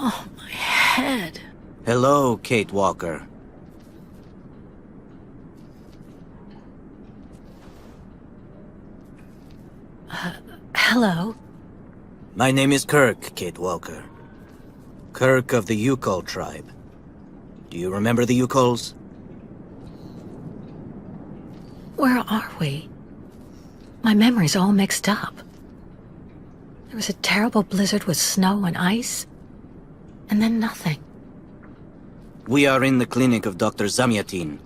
Oh, my head. Hello, Kate Walker. Hello? My name is Kirk, Kate Walker. Kirk of the Yukol tribe. Do you remember the Yukols? Where are we? My memory's all mixed up. There was a terrible blizzard with snow and ice, and then nothing. We are in the clinic of Dr. Zamyatin,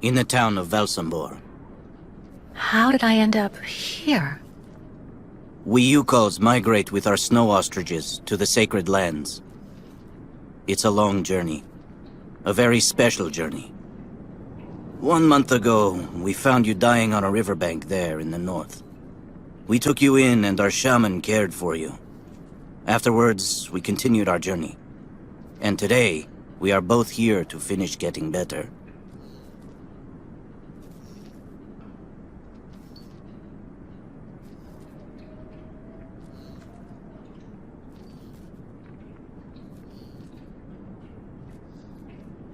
in the town of Velsambor. How did I end up here? We Yukols migrate with our snow ostriches to the sacred lands. It's a long journey. A very special journey. 1 month ago, we found you dying on a riverbank there in the north. We took you in and our shaman cared for you. Afterwards, we continued our journey. And today, we are both here to finish getting better.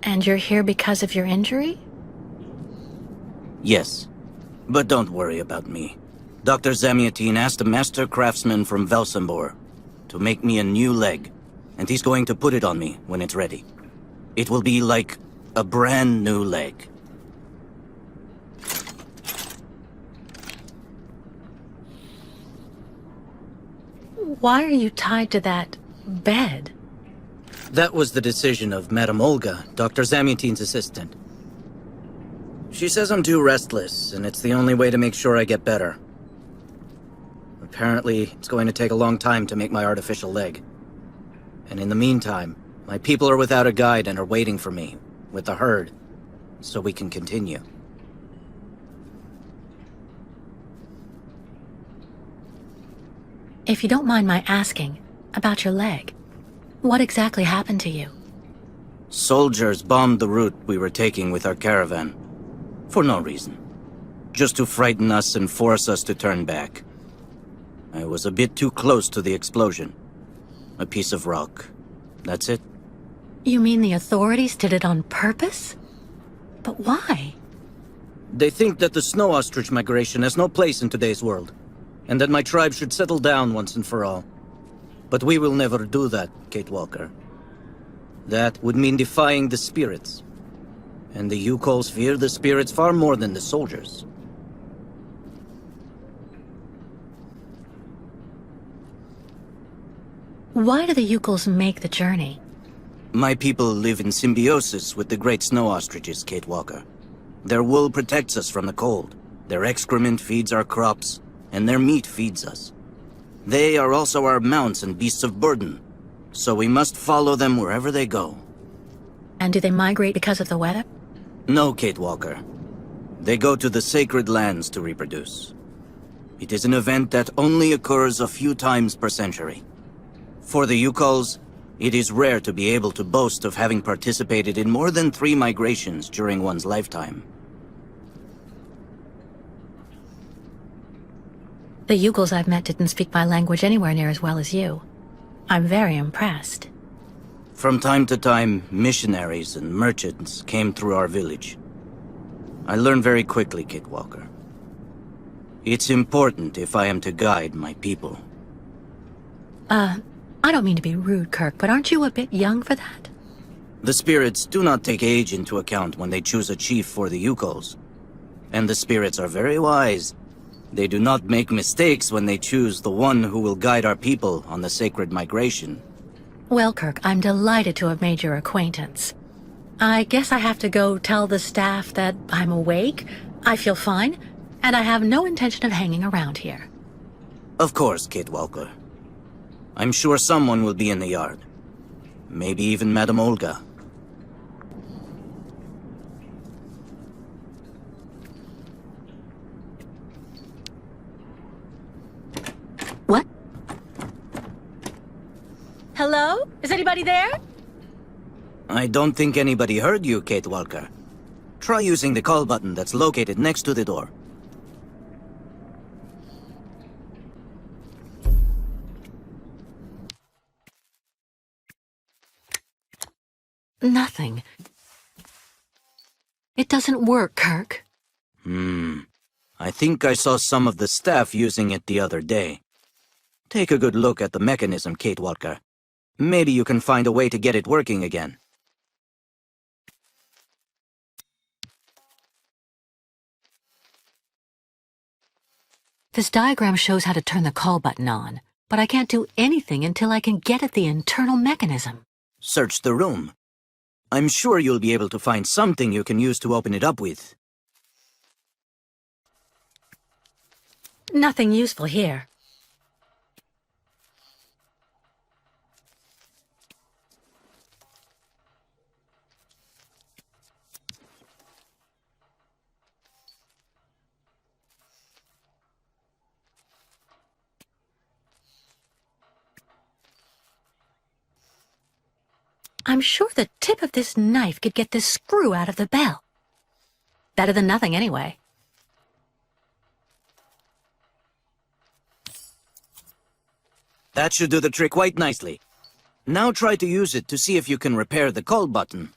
And you're here because of your injury? Yes, but don't worry about me. Dr. Zamyatin asked a master craftsman from Velsambor to make me a new leg, and he's going to put it on me when it's ready. It will be like a brand new leg. Why are you tied to that bed? That was the decision of Madame Olga, Dr. Zamyatin's assistant. She says I'm too restless, and it's the only way to make sure I get better. Apparently, it's going to take a long time to make my artificial leg. And in the meantime, my people are without a guide and are waiting for me, with the herd, so we can continue. If you don't mind my asking about your leg, what exactly happened to you? Soldiers bombed the route we were taking with our caravan. For no reason. Just to frighten us and force us to turn back. I was a bit too close to the explosion. A piece of rock. That's it. You mean the authorities did it on purpose? But why? They think that the snow ostrich migration has no place in today's world, and that my tribe should settle down once and for all. But we will never do that, Kate Walker. That would mean defying the spirits. And the Yukols fear the spirits far more than the soldiers. Why do the Yukols make the journey? My people live in symbiosis with the great snow ostriches, Kate Walker. Their wool protects us from the cold. Their excrement feeds our crops, and their meat feeds us. They are also our mounts and beasts of burden, so we must follow them wherever they go. And do they migrate because of the weather? No, Kate Walker. They go to the sacred lands to reproduce. It is an event that only occurs a few times per century. For the Yukols, it is rare to be able to boast of having participated in more than 3 migrations during one's lifetime. The Yukols I've met didn't speak my language anywhere near as well as you. I'm very impressed. From time to time, missionaries and merchants came through our village. I learned very quickly, Kate Walker. It's important if I am to guide my people. I don't mean to be rude, Kirk, but aren't you a bit young for that? The spirits do not take age into account when they choose a chief for the Yukols. And the spirits are very wise. They do not make mistakes when they choose the one who will guide our people on the sacred migration. Well, Kirk, I'm delighted to have made your acquaintance. I guess I have to go tell the staff that I'm awake, I feel fine, and I have no intention of hanging around here. Of course, Kate Walker. I'm sure someone will be in the yard. Maybe even Madame Olga. What? Hello? Is anybody there? I don't think anybody heard you, Kate Walker. Try using the call button that's located next to the door. Nothing. It doesn't work, Kirk. I think I saw some of the staff using it the other day. Take a good look at the mechanism, Kate Walker. Maybe you can find a way to get it working again. This diagram shows how to turn the call button on, but I can't do anything until I can get at the internal mechanism. Search the room. I'm sure you'll be able to find something you can use to open it up with. Nothing useful here. I'm sure the tip of this knife could get this screw out of the bell. Better than nothing, anyway. That should do the trick quite nicely. Now try to use it to see if you can repair the call button.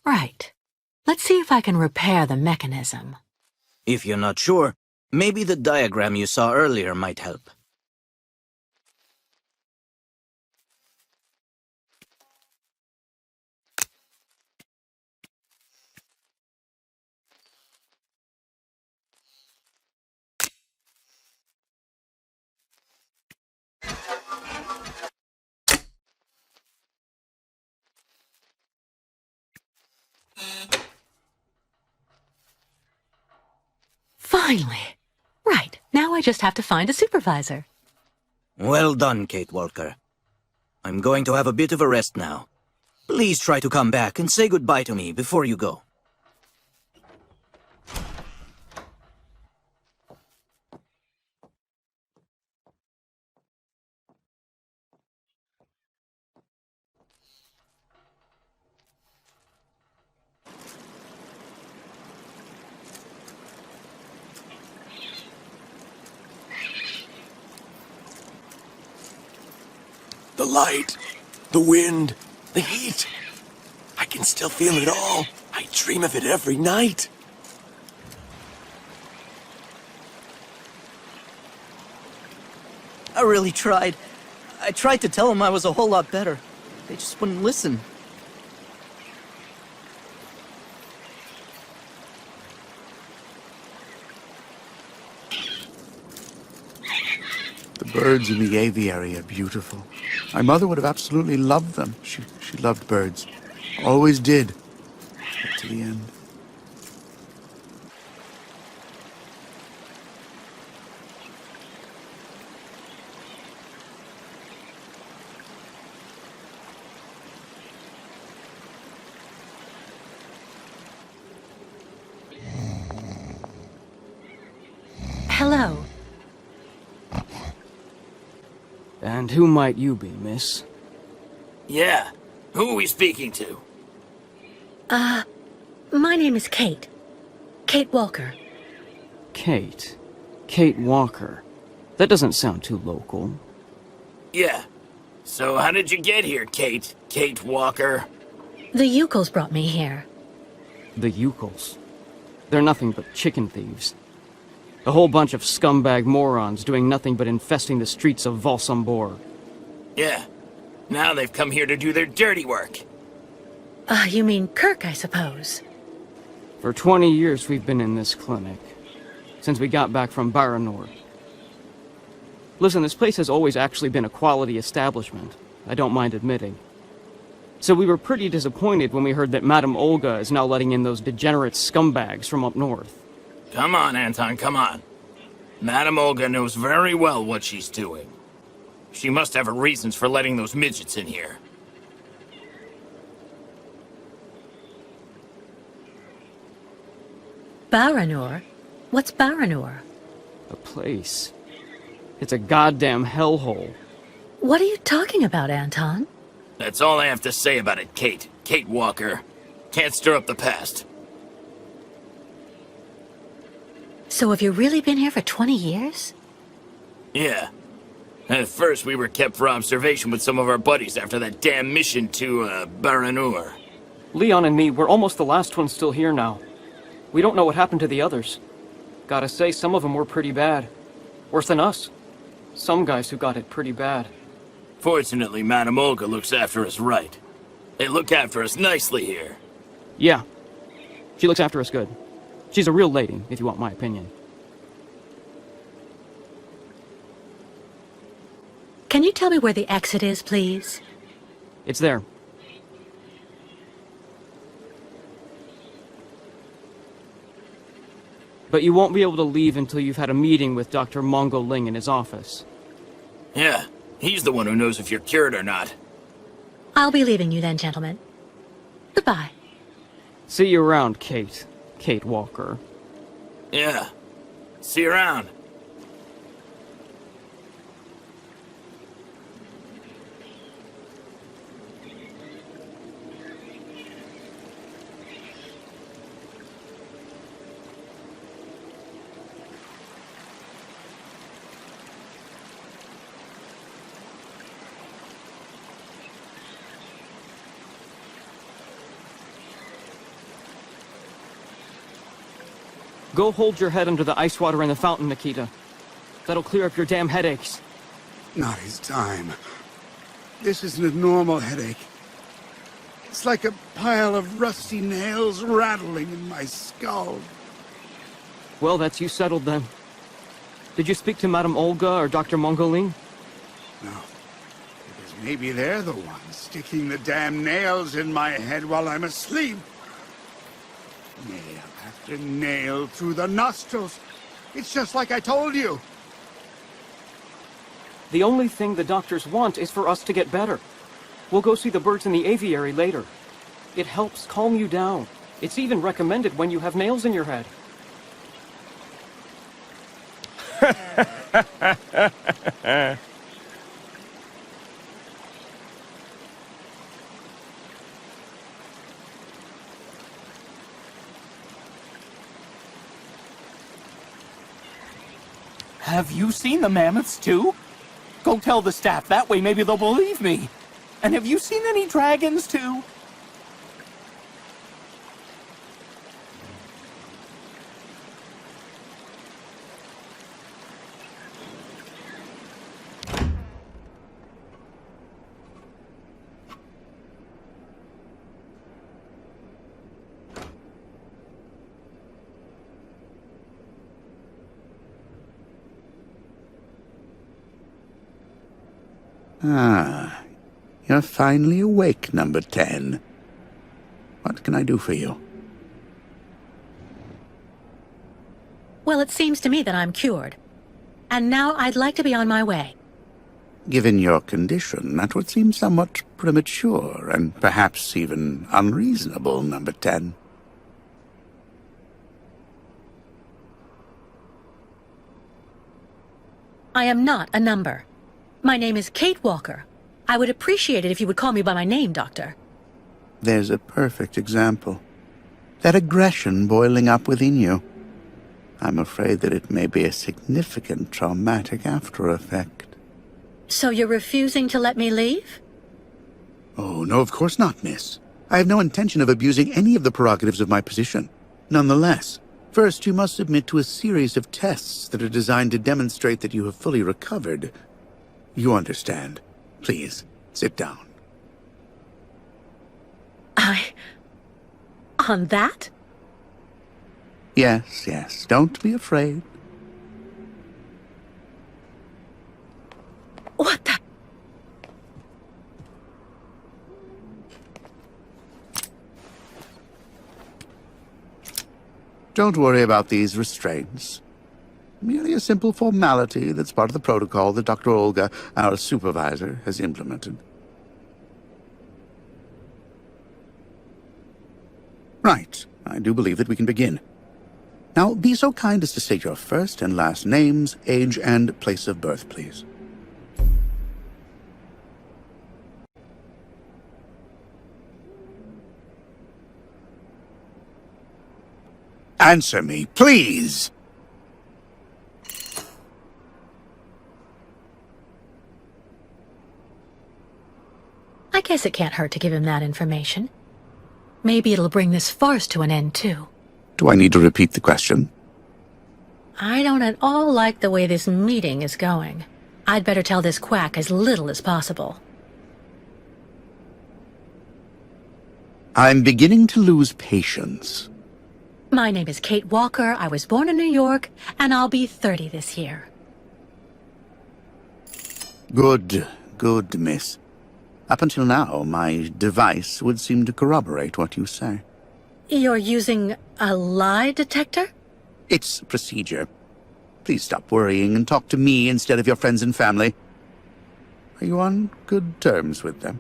Right. Let's see if I can repair the mechanism. If you're not sure, maybe the diagram you saw earlier might help. Finally! Right, now I just have to find a supervisor. Well done, Kate Walker. I'm going to have a bit of a rest now. Please try to come back and say goodbye to me before you go. The light, the wind, the heat. I can still feel it all. I dream of it every night. I really tried. I tried to tell them I was a whole lot better. They just wouldn't listen. The birds in the aviary are beautiful. My mother would have absolutely loved them. She loved birds. Always did. Up to the end. Hello. And who might you be, miss? Yeah. Who are we speaking to? My name is Kate. Kate Walker. Kate. Kate Walker. That doesn't sound too local. Yeah. So how did you get here, Kate? Kate Walker? The Yukos brought me here. The Yukos. They're nothing but chicken thieves. A whole bunch of scumbag morons doing nothing but infesting the streets of Valsambor. Yeah. Now they've come here to do their dirty work. You mean Kirk, I suppose. For 20 years we've been in this clinic. Since we got back from Baranor. Listen, this place has always actually been a quality establishment. I don't mind admitting. So we were pretty disappointed when we heard that Madame Olga is now letting in those degenerate scumbags from up north. Come on, Anton, come on. Madame Olga knows very well what she's doing. She must have her reasons for letting those midgets in here. Baranur? What's Baranur? A place. It's a goddamn hellhole. What are you talking about, Anton? That's all I have to say about it, Kate. Kate Walker. Can't stir up the past. So have you really been here for 20 years? Yeah. At first, we were kept for observation with some of our buddies after that damn mission to, Baranur. Leon and me, we're almost the last ones still here now. We don't know what happened to the others. Gotta say, some of them were pretty bad. Worse than us. Some guys who got it pretty bad. Fortunately, Madame Olga looks after us right. They look after us nicely here. Yeah. She looks after us good. She's a real lady, if you want my opinion. Can you tell me where the exit is, please? It's there. But you won't be able to leave until you've had a meeting with Dr. Mongo Ling in his office. Yeah, he's the one who knows if you're cured or not. I'll be leaving you then, gentlemen. Goodbye. See you around, Kate. Kate Walker. Yeah. See you around. Go hold your head under the ice water in the fountain, Nikita. That'll clear up your damn headaches. Not his time. This isn't a normal headache. It's like a pile of rusty nails rattling in my skull. Well, that's you settled then. Did you speak to Madame Olga or Dr. Mongo Ling? No. Because maybe they're the ones sticking the damn nails in my head while I'm asleep. Nail after nail through the nostrils. It's just like I told you. The only thing the doctors want is for us to get better. We'll go see the birds in the aviary later. It helps calm you down. It's even recommended when you have nails in your head. Have you seen the mammoths, too? Go tell the staff, that way maybe they'll believe me. And have you seen any dragons, too? Ah, you're finally awake, number 10. What can I do for you? Well, it seems to me that I'm cured. And now I'd like to be on my way. Given your condition, that would seem somewhat premature and perhaps even unreasonable, number 10. I am not a number. My name is Kate Walker. I would appreciate it if you would call me by my name, Doctor. There's a perfect example. That aggression boiling up within you. I'm afraid that it may be a significant traumatic after effect. So you're refusing to let me leave? Oh, no, of course not, miss. I have no intention of abusing any of the prerogatives of my position. Nonetheless, first you must submit to a series of tests that are designed to demonstrate that you have fully recovered. You understand. Please, sit down. On that? Yes, yes, don't be afraid. What the? Don't worry about these restraints. Merely a simple formality that's part of the protocol that Dr. Olga, our supervisor, has implemented. Right. I do believe that we can begin. Now, be so kind as to state your first and last names, age, and place of birth, please. Answer me, please! I guess it can't hurt to give him that information. Maybe it'll bring this farce to an end, too. Do I need to repeat the question? I don't at all like the way this meeting is going. I'd better tell this quack as little as possible. I'm beginning to lose patience. My name is Kate Walker, I was born in New York, and I'll be 30 this year. Good, miss. Up until now, my device would seem to corroborate what you say. You're using a lie detector? It's procedure. Please stop worrying and talk to me instead of your friends and family. Are you on good terms with them?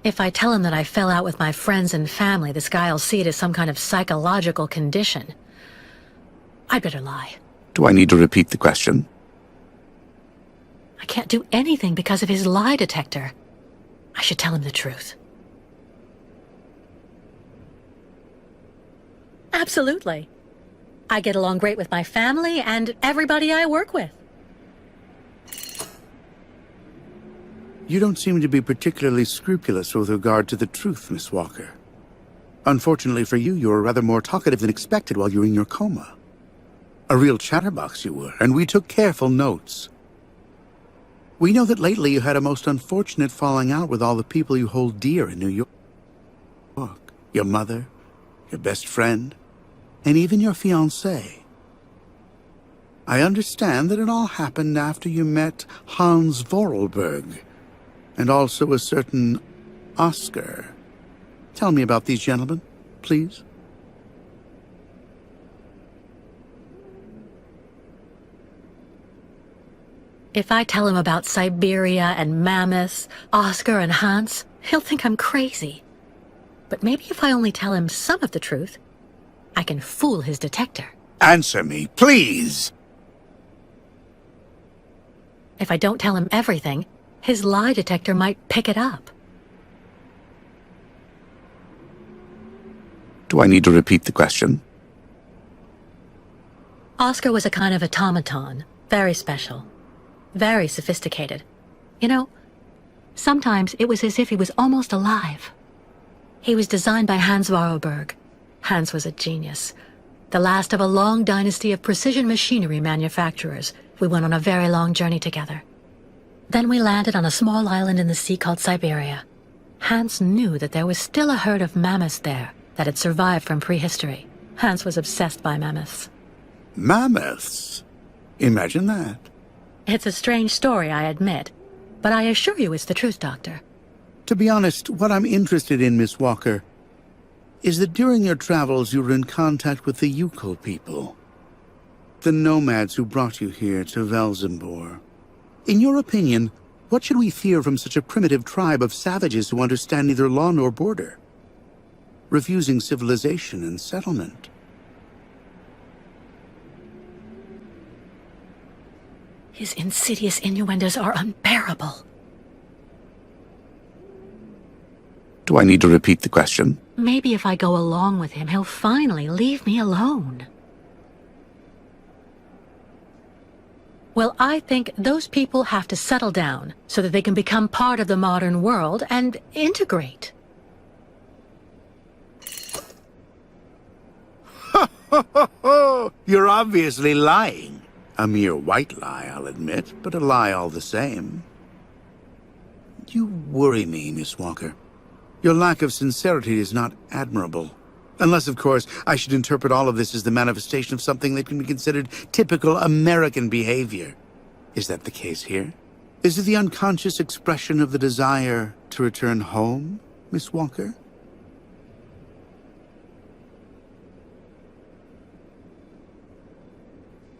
If I tell him that I fell out with my friends and family, this guy'll see it as some kind of psychological condition. I'd better lie. Do I need to repeat the question? I can't do anything because of his lie detector. I should tell him the truth. Absolutely. I get along great with my family and everybody I work with. You don't seem to be particularly scrupulous with regard to the truth, Miss Walker. Unfortunately for you, you were rather more talkative than expected while you were in your coma. A real chatterbox you were, and we took careful notes. We know that lately you had a most unfortunate falling out with all the people you hold dear in New York. Your mother, your best friend, and even your fiancé. I understand that it all happened after you met Hans Vorarlberg, and also a certain Oscar. Tell me about these gentlemen, please. If I tell him about Syberia and mammoths, Oscar and Hans, he'll think I'm crazy. But maybe if I only tell him some of the truth, I can fool his detector. Answer me, please! If I don't tell him everything, his lie detector might pick it up. Do I need to repeat the question? Oscar was a kind of automaton, very special, very sophisticated. You know, sometimes it was as if he was almost alive. He was designed by Hans Vorarlberg. Hans was a genius, the last of a long dynasty of precision machinery manufacturers. We went on a very long journey together. Then we landed on a small island in the sea called Syberia. Hans knew that there was still a herd of mammoths there that had survived from prehistory. Hans was obsessed by mammoths. Mammoths? Imagine that. It's a strange story, I admit, but I assure you it's the truth, Doctor. To be honest, what I'm interested in, Miss Walker, is that during your travels you were in contact with the Yukol people. The nomads who brought you here to Velzembor. In your opinion, what should we fear from such a primitive tribe of savages who understand neither law nor border? Refusing civilization and settlement. His insidious innuendos are unbearable. Do I need to repeat the question? Maybe if I go along with him, he'll finally leave me alone. Well, I think those people have to settle down so that they can become part of the modern world and integrate. You're obviously lying. A mere white lie, I'll admit, but a lie all the same. You worry me, Miss Walker. Your lack of sincerity is not admirable. Unless, of course, I should interpret all of this as the manifestation of something that can be considered typical American behavior. Is that the case here? Is it the unconscious expression of the desire to return home, Miss Walker?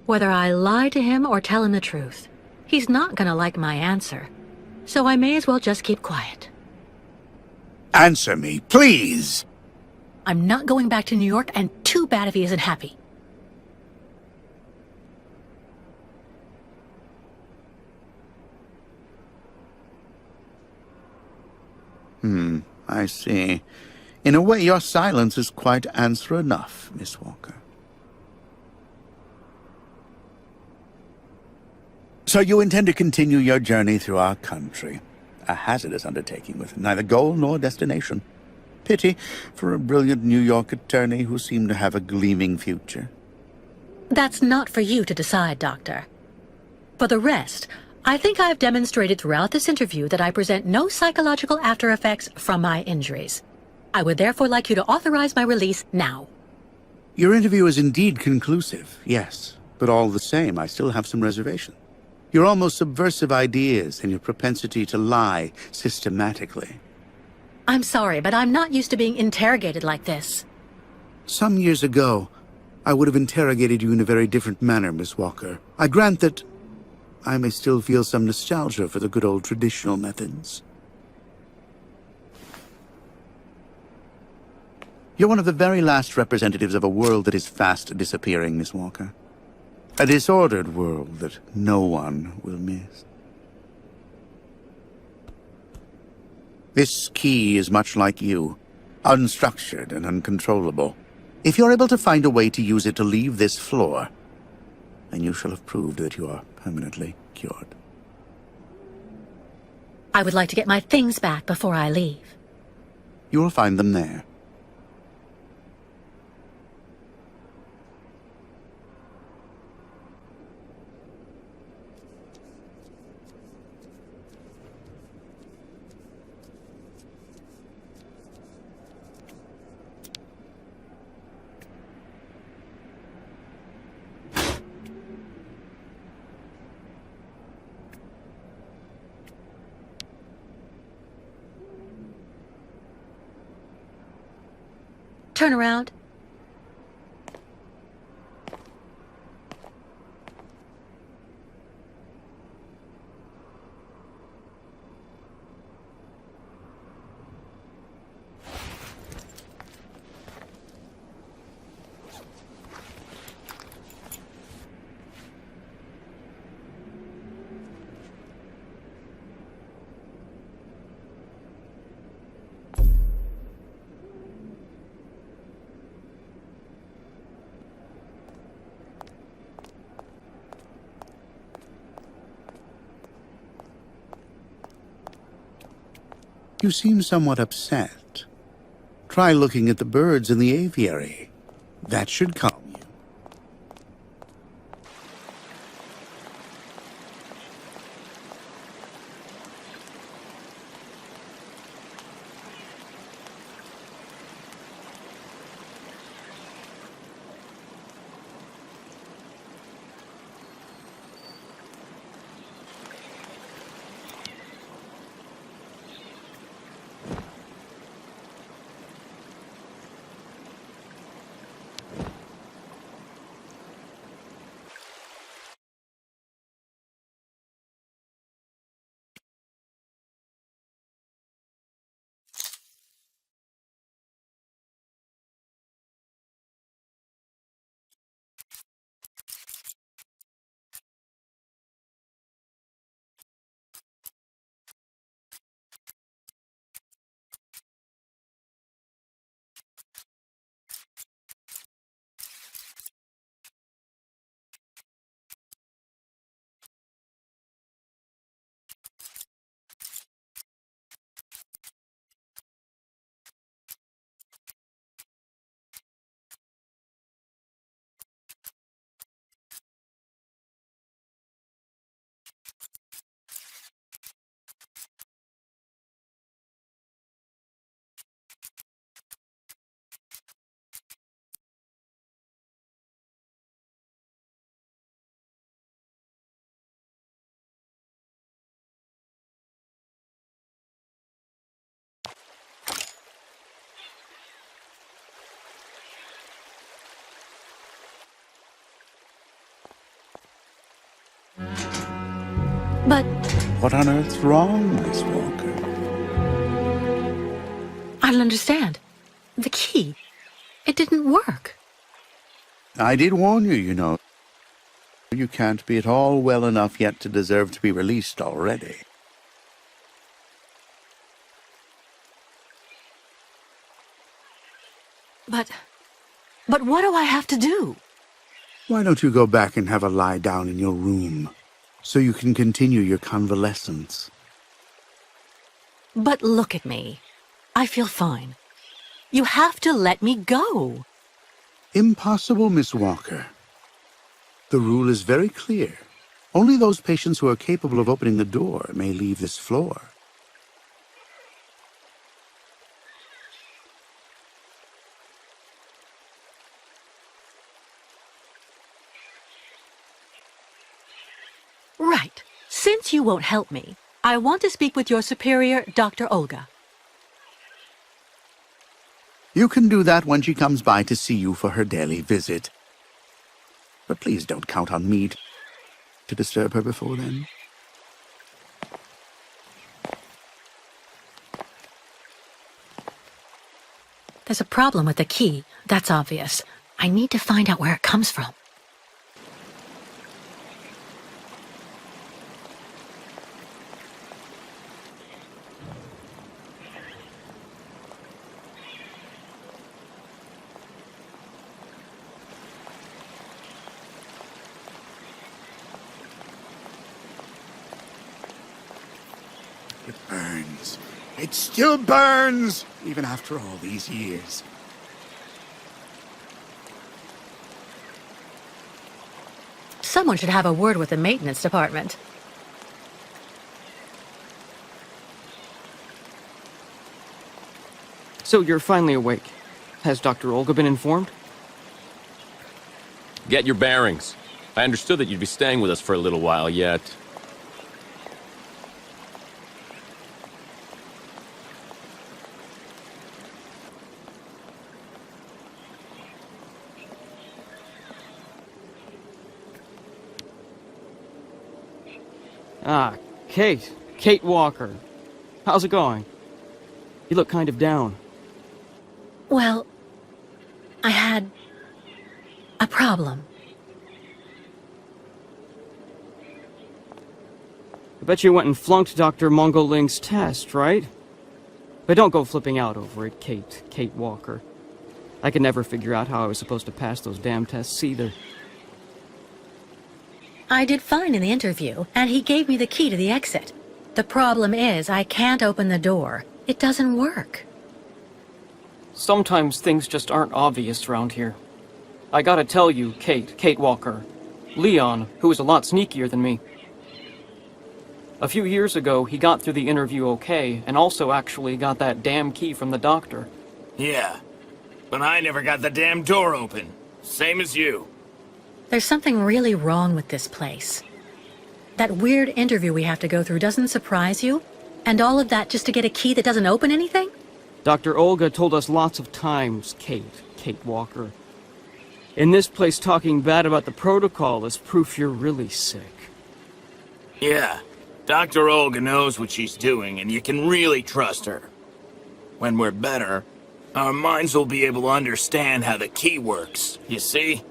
Whether I lie to him or tell him the truth, he's not gonna like my answer. So I may as well just keep quiet. Answer me, please! I'm not going back to New York, and too bad if he isn't happy. I see. In a way, your silence is quite answer enough, Miss Walker. So you intend to continue your journey through our country. A hazardous undertaking with neither goal nor destination. Pity for a brilliant New York attorney who seemed to have a gleaming future. That's not for you to decide, Doctor. For the rest, I think I've demonstrated throughout this interview that I present no psychological after effects from my injuries. I would therefore like you to authorize my release now. Your interview is indeed conclusive, yes. But all the same, I still have some reservation. Your almost subversive ideas and your propensity to lie systematically. I'm sorry, but I'm not used to being interrogated like this. Some years ago, I would have interrogated you in a very different manner, Miss Walker. I grant that I may still feel some nostalgia for the good old traditional methods. You're one of the very last representatives of a world that is fast disappearing, Miss Walker. A disordered world that no one will miss. This key is much like you, unstructured and uncontrollable. If you're able to find a way to use it to leave this floor, then you shall have proved that you are permanently cured. I would like to get my things back before I leave. You will find them there. Turn around. You seem somewhat upset. Try looking at the birds in the aviary. That should calm you. But What on earth's wrong, Miss Walker? don't understand. The key. It didn't work. I did warn you, you know. You can't be at all well enough yet to deserve to be released already. But what do I have to do? Why don't you go back and have a lie down in your room, so you can continue your convalescence? But look at me. I feel fine. You have to let me go. Impossible, Miss Walker. The rule is very clear. Only those patients who are capable of opening the door may leave this floor. Right. Since you won't help me, I want to speak with your superior, Dr. Olga. You can do that when she comes by to see you for her daily visit. But please don't count on me to disturb her before then. There's a problem with the key, that's obvious. I need to find out where it comes from. It burns. It still burns, even after all these years. Someone should have a word with the maintenance department. So you're finally awake. Has Dr. Olga been informed? Get your bearings. I understood that you'd be staying with us for a little while yet. Ah, Kate. Kate Walker. How's it going? You look kind of down. Well, I had a problem. I bet you went and flunked Dr. Mongoling's test, right? But don't go flipping out over it, Kate Walker. I could never figure out how I was supposed to pass those damn tests either. I did fine in the interview, and he gave me the key to the exit. The problem is, I can't open the door. It doesn't work. Sometimes things just aren't obvious around here. I gotta tell you, Kate Walker. Leon, who is a lot sneakier than me. A few years ago, he got through the interview okay, and also actually got that damn key from the doctor. Yeah, but I never got the damn door open. Same as you. There's something really wrong with this place. That weird interview we have to go through doesn't surprise you? And all of that just to get a key that doesn't open anything? Dr. Olga told us lots of times, Kate Walker. In this place, talking bad about the protocol is proof you're really sick. Yeah, Dr. Olga knows what she's doing, and you can really trust her. When we're better, our minds will be able to understand how the key works, you see?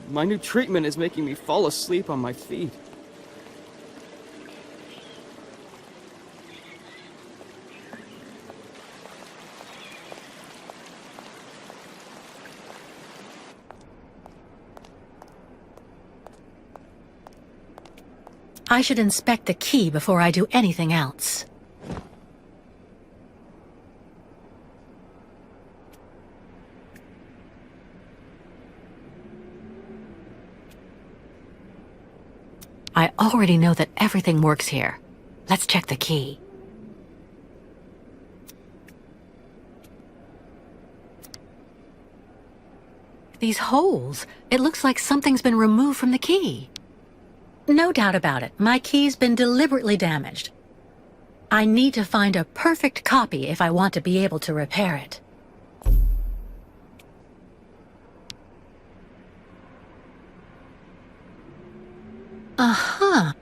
My new treatment is making me fall asleep on my feet. I should inspect the key before I do anything else. I already know that everything works here. Let's check the key. These holes. It looks like something's been removed from the key. No doubt about it. My key's been deliberately damaged. I need to find a perfect copy if I want to be able to repair it. Uh-huh.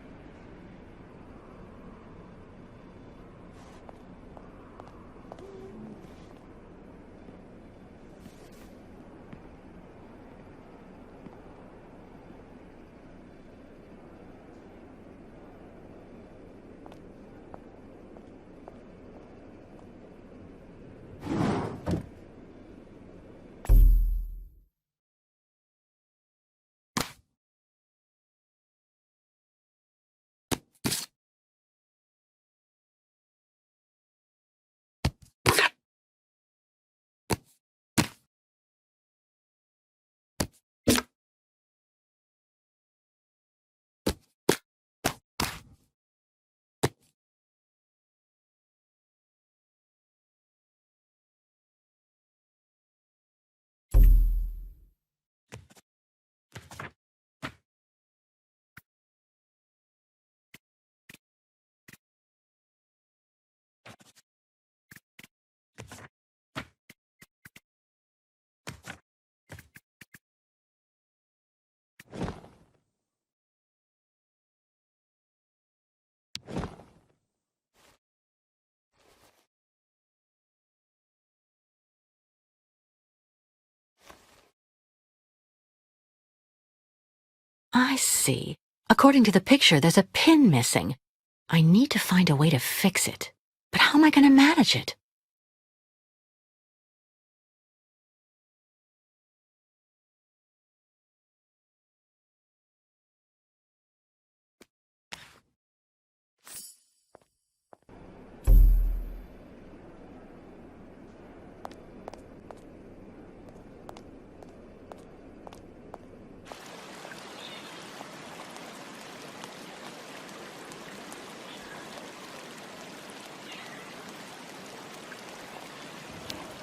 I see. According to the picture, there's a pin missing. I need to find a way to fix it. But how am I going to manage it?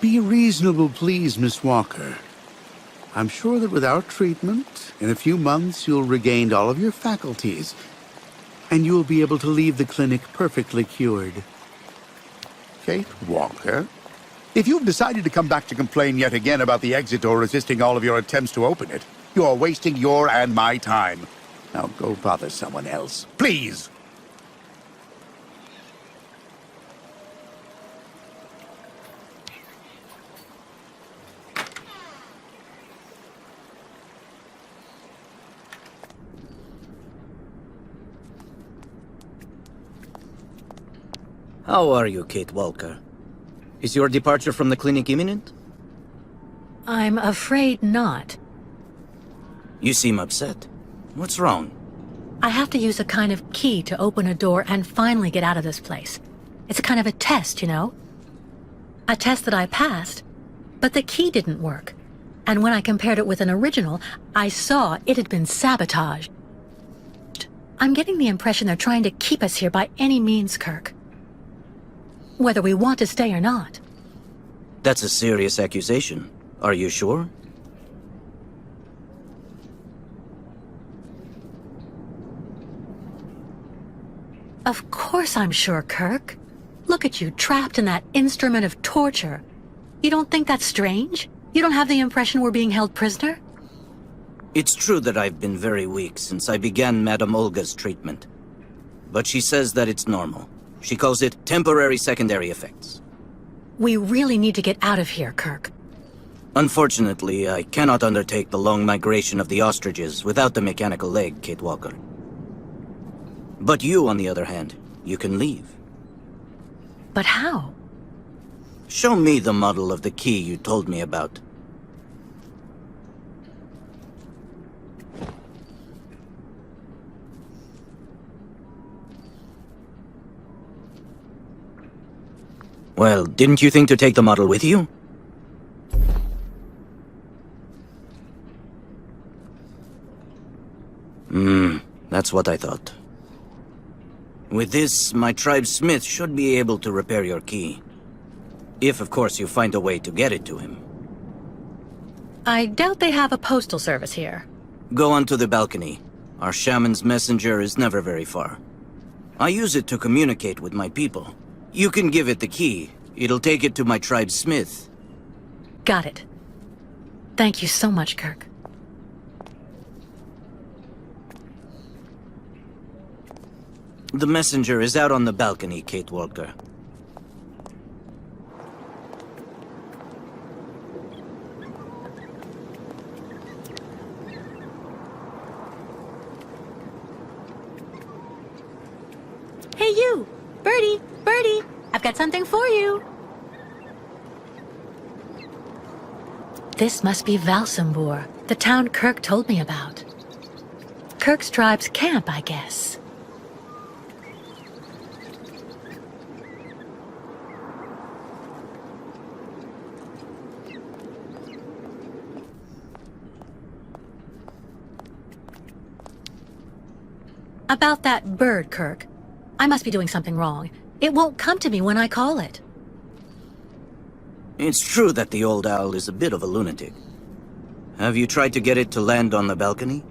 Be reasonable, please, Miss Walker. I'm sure that with our treatment, in a few months you'll regain all of your faculties, and you'll be able to leave the clinic perfectly cured. Kate Walker? If you've decided to come back to complain yet again about the exit door resisting all of your attempts to open it, you're wasting your and my time. Now go bother someone else, please! How are you, Kate Walker? Is your departure from the clinic imminent? I'm afraid not. You seem upset. What's wrong? I have to use a kind of key to open a door and finally get out of this place. It's a kind of a test, you know? A test that I passed, but the key didn't work. And when I compared it with an original, I saw it had been sabotaged. I'm getting the impression they're trying to keep us here by any means, Kirk. Whether we want to stay or not. That's a serious accusation. Are you sure? Of course I'm sure, Kirk. Look at you, trapped in that instrument of torture. You don't think that's strange? You don't have the impression we're being held prisoner? It's true that I've been very weak since I began Madame Olga's treatment. But she says that it's normal. She calls it temporary secondary effects. We really need to get out of here, Kirk. Unfortunately, I cannot undertake the long migration of the ostriches without the mechanical leg, Kate Walker. But you, on the other hand, you can leave. But how? Show me the model of the key you told me about. Well, didn't you think to take the model with you? That's what I thought. With this, my tribe's smith should be able to repair your key. If, of course, you find a way to get it to him. I doubt they have a postal service here. Go onto the balcony. Our shaman's messenger is never very far. I use it to communicate with my people. You can give it the key. It'll take it to my tribe's smith. Got it. Thank you so much, Kirk. The messenger is out on the balcony, Kate Walker. Hey you! Birdie! Birdie! I've got something for you! This must be Valsambur, the town Kirk told me about. Kirk's tribe's camp, I guess. About that bird, Kirk. I must be doing something wrong. It won't come to me when I call it. It's true that the old owl is a bit of a lunatic. Have you tried to get it to land on the balcony?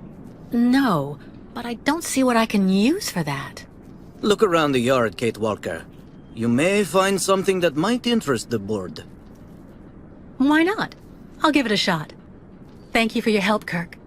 No, but I don't see what I can use for that. Look around the yard, Kate Walker. You may find something that might interest the board. Why not? I'll give it a shot. Thank you for your help, Kirk.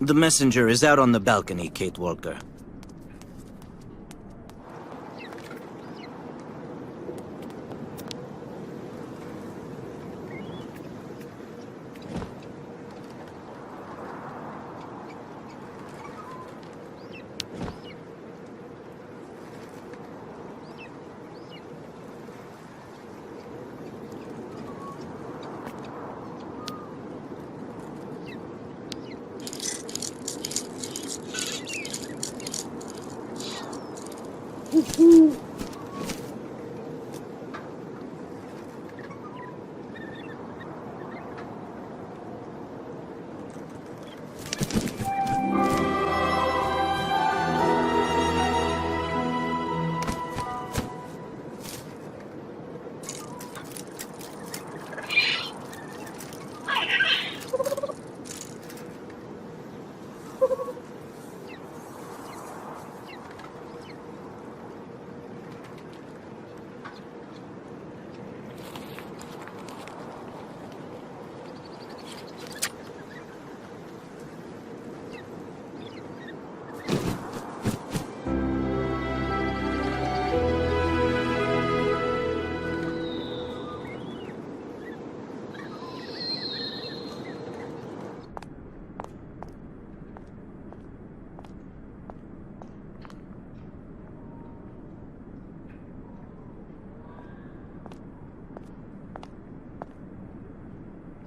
The messenger is out on the balcony, Kate Walker.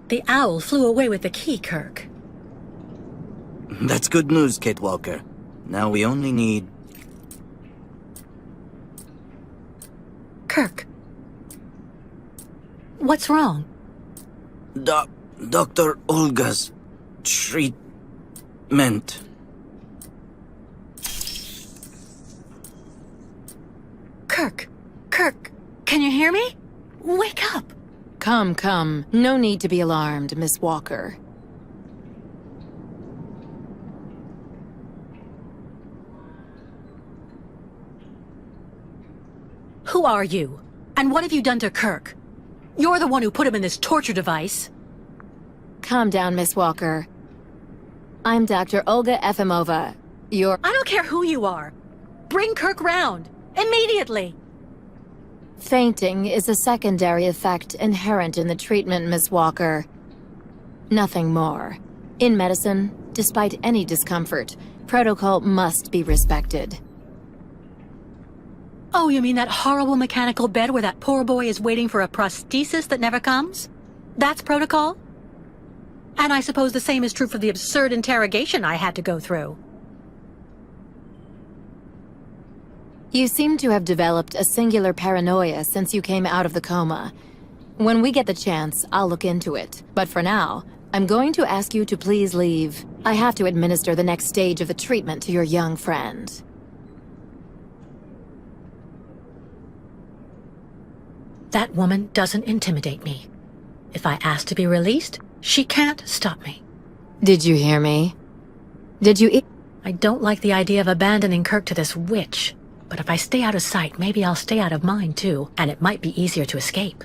The owl flew away with the key, Kirk. That's good news, Kate Walker. Now we only need... Kirk. What's wrong? Dr. Olga's treatment. Kirk, can you hear me? Wake up! Come. No need to be alarmed, Miss Walker. Who are you? And what have you done to Kirk? You're the one who put him in this torture device. Calm down, Miss Walker. I'm Dr. Olga Efimova. I don't care who you are. Bring Kirk round. Immediately. Fainting is a secondary effect inherent in the treatment, Miss Walker. Nothing more. In medicine, despite any discomfort, protocol must be respected. Oh, you mean that horrible mechanical bed where that poor boy is waiting for a prosthesis that never comes? That's protocol? And I suppose the same is true for the absurd interrogation I had to go through. You seem to have developed a singular paranoia since you came out of the coma. When we get the chance, I'll look into it. But for now, I'm going to ask you to please leave. I have to administer the next stage of the treatment to your young friend. That woman doesn't intimidate me. If I ask to be released, she can't stop me. Did you hear me? Did you I don't like the idea of abandoning Kirk to this witch. But if I stay out of sight, maybe I'll stay out of mind too, and it might be easier to escape.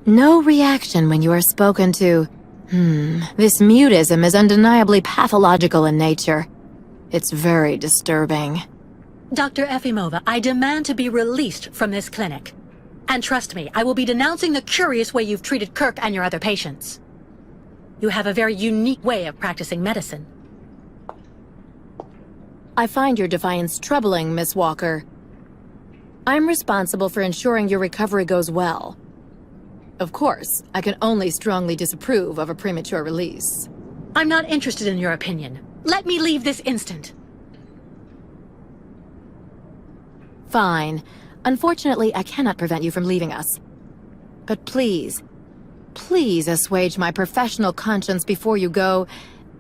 No reaction when you are spoken to. This mutism is undeniably pathological in nature. It's very disturbing. Dr. Efimova, I demand to be released from this clinic. And trust me, I will be denouncing the curious way you've treated Kirk and your other patients. You have a very unique way of practicing medicine. I find your defiance troubling, Miss Walker. I'm responsible for ensuring your recovery goes well. Of course, I can only strongly disapprove of a premature release. I'm not interested in your opinion. Let me leave this instant. Fine. Unfortunately, I cannot prevent you from leaving us. But please assuage my professional conscience before you go,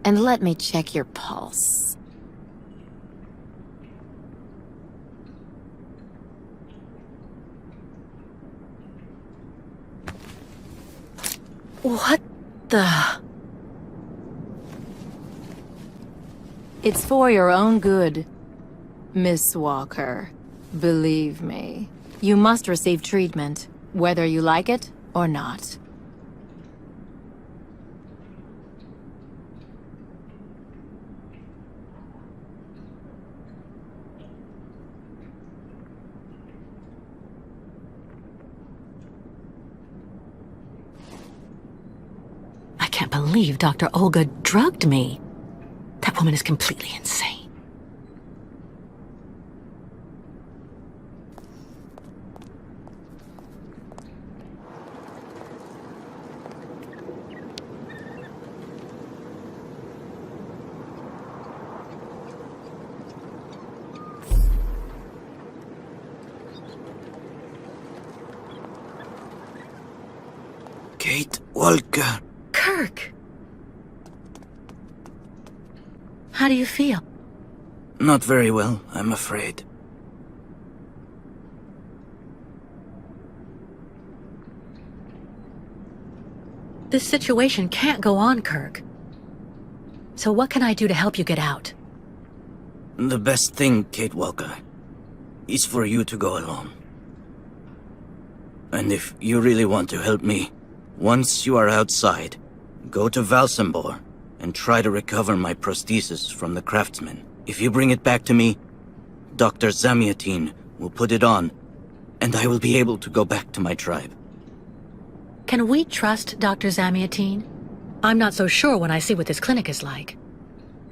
and let me check your pulse. What the... It's for your own good, Miss Walker. Believe me, you must receive treatment, whether you like it or not. believe Dr. Olga drugged me. That woman is completely insane. Kate Walker. Kirk! How do you feel? Not very well, I'm afraid. This situation can't go on, Kirk. So what can I do to help you get out? The best thing, Kate Walker, is for you to go alone. And if you really want to help me, once you are outside, go to Valsambor and try to recover my prosthesis from the craftsman. If you bring it back to me, Dr. Zamiatin will put it on, and I will be able to go back to my tribe. Can we trust Dr. Zamiatin? I'm not so sure when I see what this clinic is like.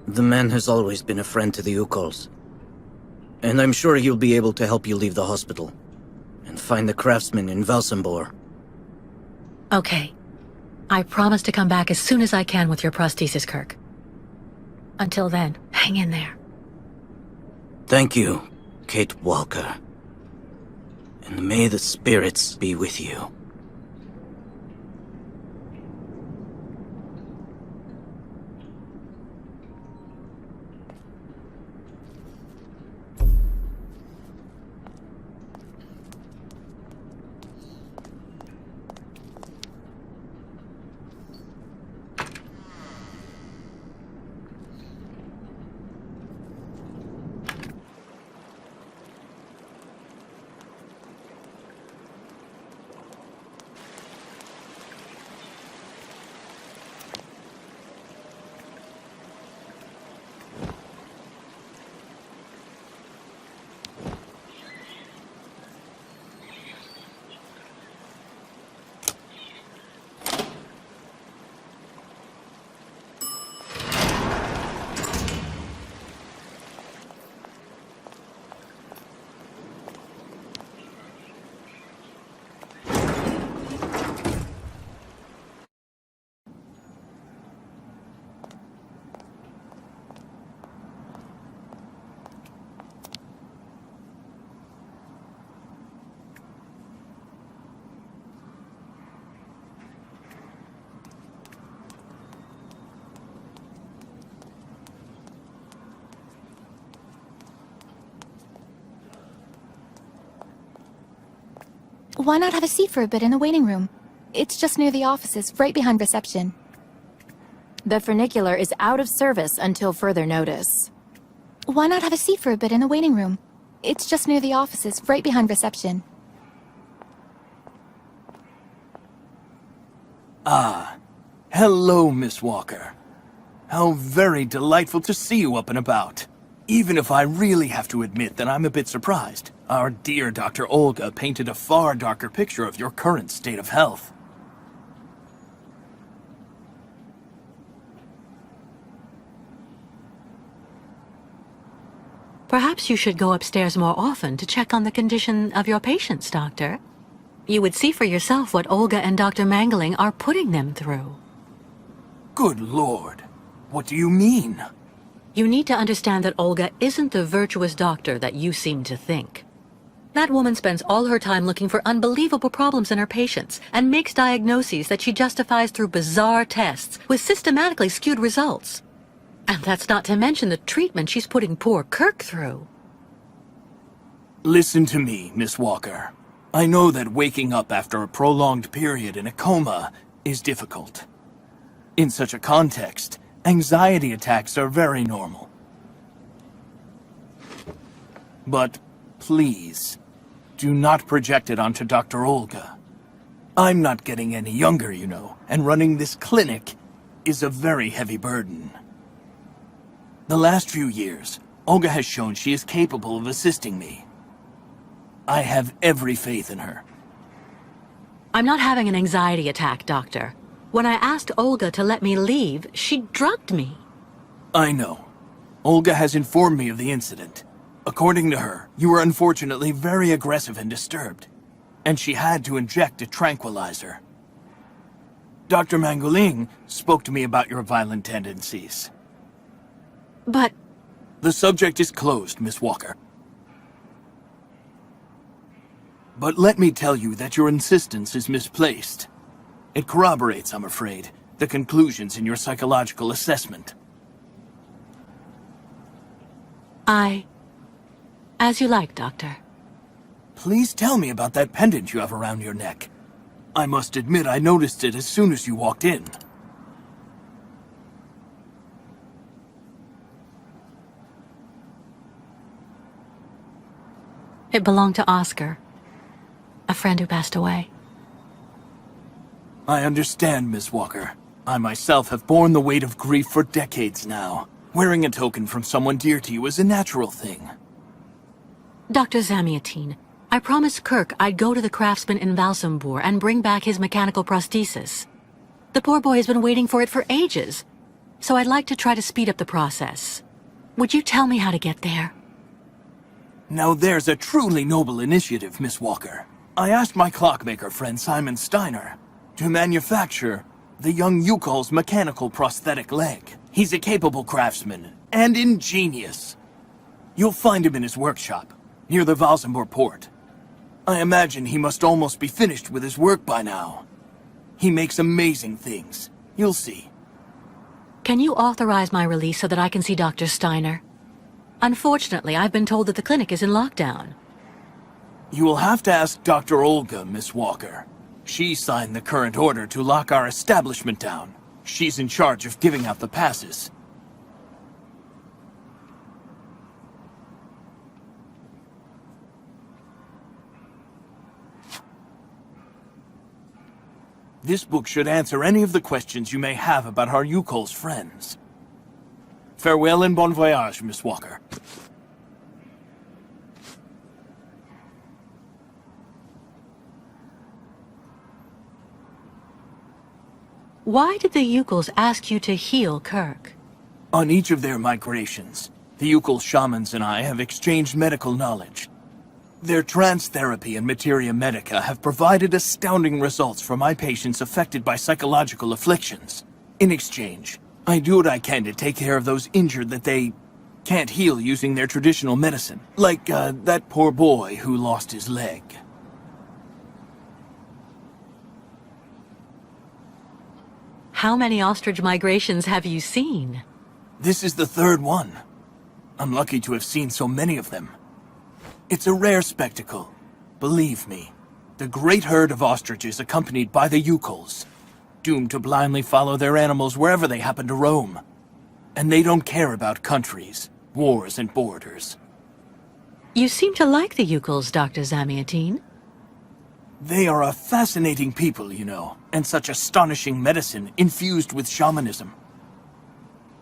The man has always been a friend to the Ukols, and I'm sure he'll be able to help you leave the hospital and find the craftsman in Valsambor. Okay. I promise to come back as soon as I can with your prosthesis, Kirk. Until then, hang in there. Thank you, Kate Walker. And may the spirits be with you. Why not have a seat for a bit in the waiting room? It's just near the offices, right behind reception. The funicular is out of service until further notice. Why not have a seat for a bit in the waiting room? It's just near the offices, right behind reception. Ah, hello, Miss Walker. How very delightful to see you up and about. Even if I really have to admit that I'm a bit surprised. Our dear Dr. Olga painted a far darker picture of your current state of health. Perhaps you should go upstairs more often to check on the condition of your patients, Doctor. You would see for yourself what Olga and Dr. Mangling are putting them through. Good Lord. What do you mean? You need to understand that Olga isn't the virtuous doctor that you seem to think. That woman spends all her time looking for unbelievable problems in her patients and makes diagnoses that she justifies through bizarre tests with systematically skewed results. And that's not to mention the treatment she's putting poor Kirk through. Listen to me, Miss Walker. I know that waking up after a prolonged period in a coma is difficult. In such a context, anxiety attacks are very normal. But please, do not project it onto Dr. Olga. I'm not getting any younger, you know, and running this clinic is a very heavy burden. The last few years, Olga has shown she is capable of assisting me. I have every faith in her. I'm not having an anxiety attack, Doctor. When I asked Olga to let me leave, she drugged me. I know. Olga has informed me of the incident. According to her, you were unfortunately very aggressive and disturbed, and she had to inject a tranquilizer. Dr. Manguling spoke to me about your violent tendencies. But... The subject is closed, Miss Walker. But let me tell you that your insistence is misplaced. It corroborates, I'm afraid, the conclusions in your psychological assessment. As you like, Doctor. Please tell me about that pendant you have around your neck. I must admit I noticed it as soon as you walked in. It belonged to Oscar, a friend who passed away. I understand, Miss Walker. I myself have borne the weight of grief for decades now. Wearing a token from someone dear to you is a natural thing. Dr. Zamiatine, I promised Kirk I'd go to the craftsman in Valsambur and bring back his mechanical prosthesis. The poor boy has been waiting for it for ages, so I'd like to try to speed up the process. Would you tell me how to get there? Now there's a truly noble initiative, Miss Walker. I asked my clockmaker friend Simon Steiner to manufacture the young Yukol's mechanical prosthetic leg. He's a capable craftsman and ingenious. You'll find him in his workshop, near the Valsambur port. I imagine he must almost be finished with his work by now. He makes amazing things. You'll see. Can you authorize my release so that I can see Dr. Steiner? Unfortunately, I've been told that the clinic is in lockdown. You will have to ask Dr. Olga, Miss Walker. She signed the current order to lock our establishment down. She's in charge of giving out the passes. This book should answer any of the questions you may have about our Yukol's friends. Farewell and bon voyage, Miss Walker. Why did the Yukols ask you to heal Kirk? On each of their migrations, the Yukol shamans and I have exchanged medical knowledge. Their trance therapy and materia medica have provided astounding results for my patients affected by psychological afflictions. In exchange, I do what I can to take care of those injured that they can't heal using their traditional medicine. Like, that poor boy who lost his leg. How many ostrich migrations have you seen? This is the third one. I'm lucky to have seen so many of them. It's a rare spectacle. Believe me, the great herd of ostriches accompanied by the Yukols, doomed to blindly follow their animals wherever they happen to roam. And they don't care about countries, wars, and borders. You seem to like the Yukols, Dr. Zamiatine. They are a fascinating people, you know, and such astonishing medicine infused with shamanism.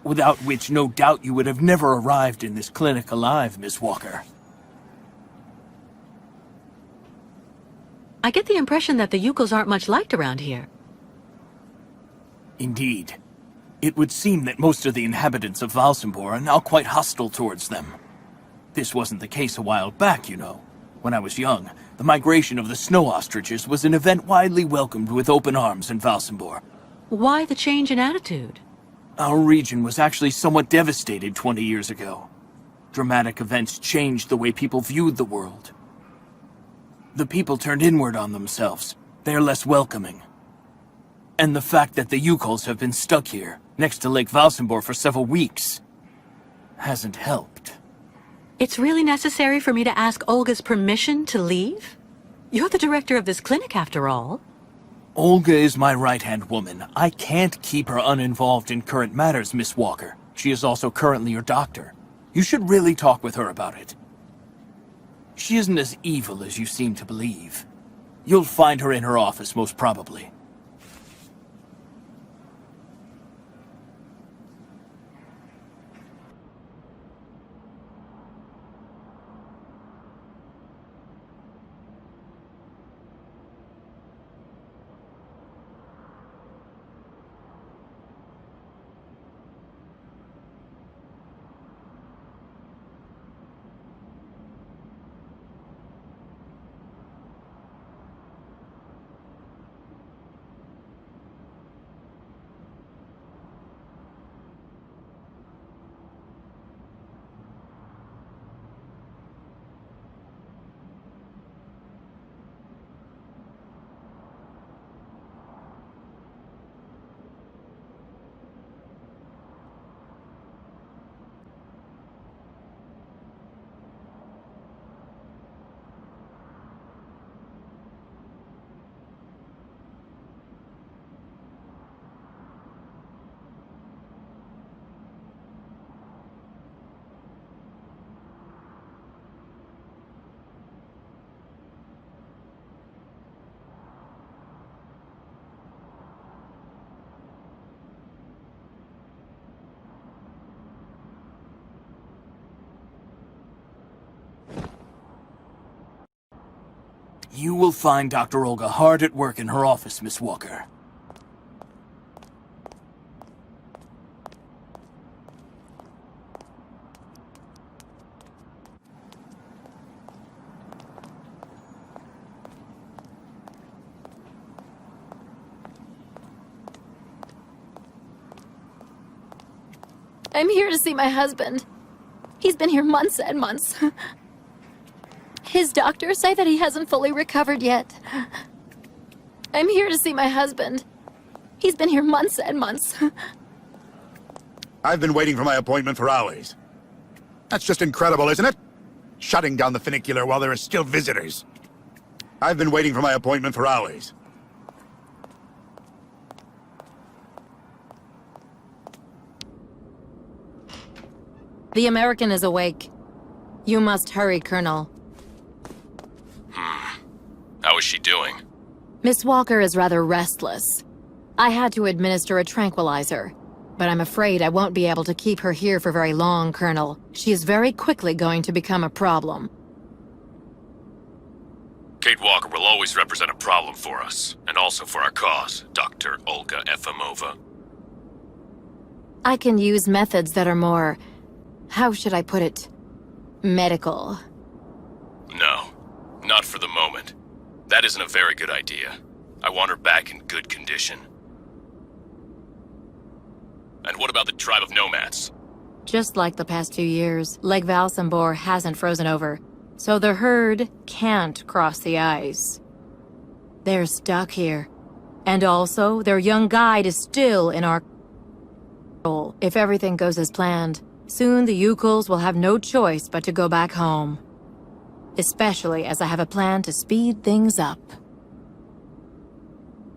Without which, no doubt, you would have never arrived in this clinic alive, Miss Walker. I get the impression that the Yukols aren't much liked around here. Indeed. It would seem that most of the inhabitants of Valsambur are now quite hostile towards them. This wasn't the case a while back, you know. When I was young, the migration of the snow ostriches was an event widely welcomed with open arms in Valsambur. Why the change in attitude? Our region was actually somewhat devastated 20 years ago. Dramatic events changed the way people viewed the world. The people turned inward on themselves. They are less welcoming. And the fact that the Yukols have been stuck here, next to Lake Valsambur for several weeks, hasn't helped. It's really necessary for me to ask Olga's permission to leave? You're the director of this clinic, after all. Olga is my right-hand woman. I can't keep her uninvolved in current matters, Miss Walker. She is also currently your doctor. You should really talk with her about it. She isn't as evil as you seem to believe. You'll find her in her office, most probably. You will find Dr. Olga hard at work in her office, Miss Walker. I'm here to see my husband. He's been here months and months. His doctors say that he hasn't fully recovered yet. I'm here to see my husband. He's been here months and months. I've been waiting for my appointment for hours. That's just incredible, isn't it? Shutting down the funicular while there are still visitors. I've been waiting for my appointment for hours. The American is awake. You must hurry, Colonel. How is she doing? Miss Walker is rather restless. I had to administer a tranquilizer, but I'm afraid I won't be able to keep her here for very long, Colonel. She is very quickly going to become a problem. Kate Walker will always represent a problem for us, and also for our cause, Dr. Olga Efimova. I can use methods that are more... how should I put it? Medical. No, not for the moment. That isn't a very good idea. I want her back in good condition. And what about the tribe of nomads? Just like the past 2 years, Lake Valsambor hasn't frozen over, so the herd can't cross the ice. They're stuck here. And also, their young guide is still in our control. If everything goes as planned, soon the Yukuls will have no choice but to go back home. Especially as I have a plan to speed things up.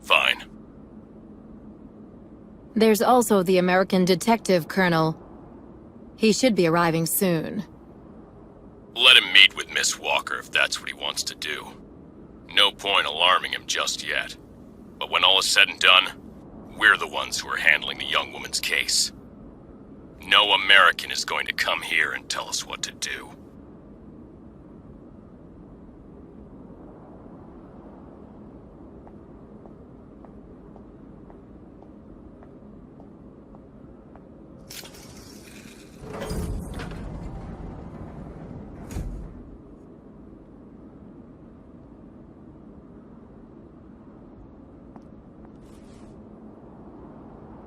Fine. There's also the American detective, Colonel. He should be arriving soon. Let him meet with Miss Walker if that's what he wants to do. No point alarming him just yet. But when all is said and done, we're the ones who are handling the young woman's case. No American is going to come here and tell us what to do.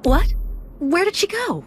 What? Where did she go?